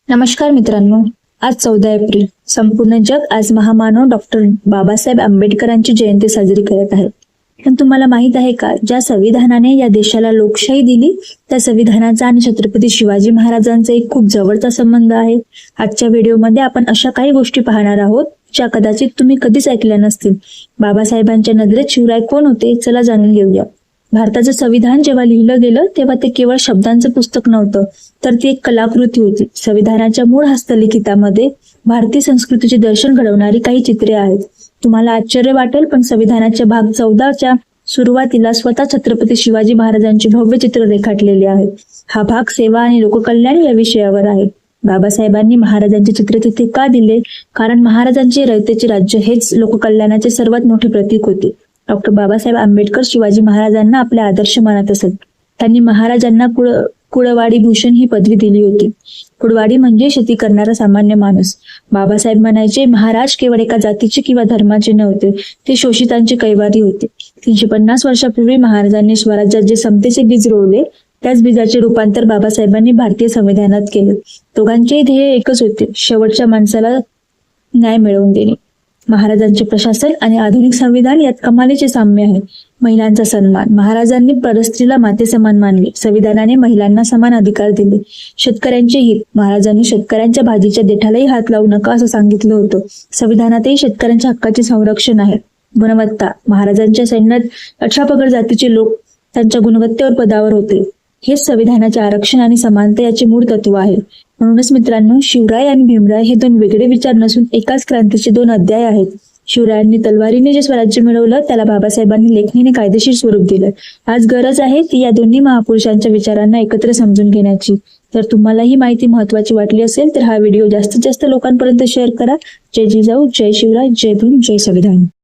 नमस्कार मित्रांनो, आज 14 एप्रिल. संपूर्ण जग आज महामानव डॉक्टर बाबासाहेब आंबेडकरांची जयंती साजरी करत आहे. पण तुम्हाला माहित आहे का, ज्या संविधानाने या देशाला लोकशाही दिली त्या संविधानाचा आणि छत्रपती शिवाजी महाराजांचा एक खूप जवळचा संबंध आहे. आजच्या व्हिडिओमध्ये आपण अशा काही गोष्टी पाहणार आहोत ज्या कदाचित तुम्ही कधीच ऐकल्या नसतील. बाबासाहेबांच्या नजरेत शिवराय कोण होते, चला जाणून घेऊया. भारताचं संविधान जेव्हा लिहिलं गेलं तेव्हा ते केवळ शब्दांचं पुस्तक नव्हतं, तर ती एक कलाकृती होती. संविधानाच्या मूळ हस्तलिखितामध्ये भारतीय संस्कृतीचे दर्शन घडवणारी काही चित्रे आहेत. तुम्हाला आश्चर्य वाटेल, पण संविधानाच्या भाग 14च्या सुरुवातीला स्वतः छत्रपती शिवाजी महाराजांचे भव्य चित्र रेखाटलेले आहे. हा भाग सेवा आणि लोककल्याण या विषयावर आहे. बाबासाहेबांनी महाराजांचे चित्र तिथे का दिले? कारण महाराजांचे रयतेचे राज्य हेच लोककल्याणाचे सर्वात मोठे प्रतीक होते. डॉक्टर बाबासाहेब आंबेडकर शिवाजी महाराजांना आपले आदर्श मानत असत. त्यांनी महाराजांना कुळवाडी भूषण ही पदवी दिली होती. कुळवाडी म्हणजे शेती करणारा सामान्य माणूस. बाबासाहेब म्हणायचे, महाराज केवळ एका जातीचे किंवा धर्माचे नव्हते, ते शोषितांचे कैवारी होते. 350 वर्षापूर्वी महाराजांनी स्वराज्यात जे समतेचे बीज रोवले, त्याच बीजाचे रूपांतर बाबासाहेबांनी भारतीय संविधानात केले. दोघांचेही ध्येय एकच होते, शेवटच्या माणसाला न्याय मिळवून देणे. महाराजांचे प्रशासन आणि आधुनिक संविधान यात कमालीचे साम्य आहे. महिलांचा सन्मान. महाराजांनी परस्त्रीला माते समान मानले. संविधानाने महिलांना समान अधिकार दिले. शेतकऱ्यांचे हित. महाराजांनी शेतकऱ्यांच्या भाजीच्या देठालाही हात लावू नका असं सांगितलं होतं. संविधानातही शेतकऱ्यांच्या हक्काचे संरक्षण आहे. गुणवत्ता. महाराजांच्या सैन्यात 18 पगड जातीचे लोक त्यांच्या गुणवत्तेवर पदावर होते. हेच संविधानाचे आरक्षण आणि समानता याचे मूळ तत्व आहे. म्हणूनच मित्रांनो, शिवराय आणि भीमराय हे दोन वेगळे विचार नसून एकाच क्रांतीचे दोन अध्याय आहेत. शिवरायांनी तलवारीने जे स्वराज्य मिळवलं त्याला बाबासाहेबांनी लेखणीने कायदेशीर स्वरूप दिलं. आज गरज आहे ती या दोन्ही महापुरुषांच्या विचारांना एकत्र समजून घेण्याची. जर तुम्हाला ही माहिती महत्वाची वाटली असेल तर हा व्हिडिओ जास्तीत जास्त लोकांपर्यंत शेअर करा. जय जिजाऊ, जय शिवराय, जय भीम, जय संविधान.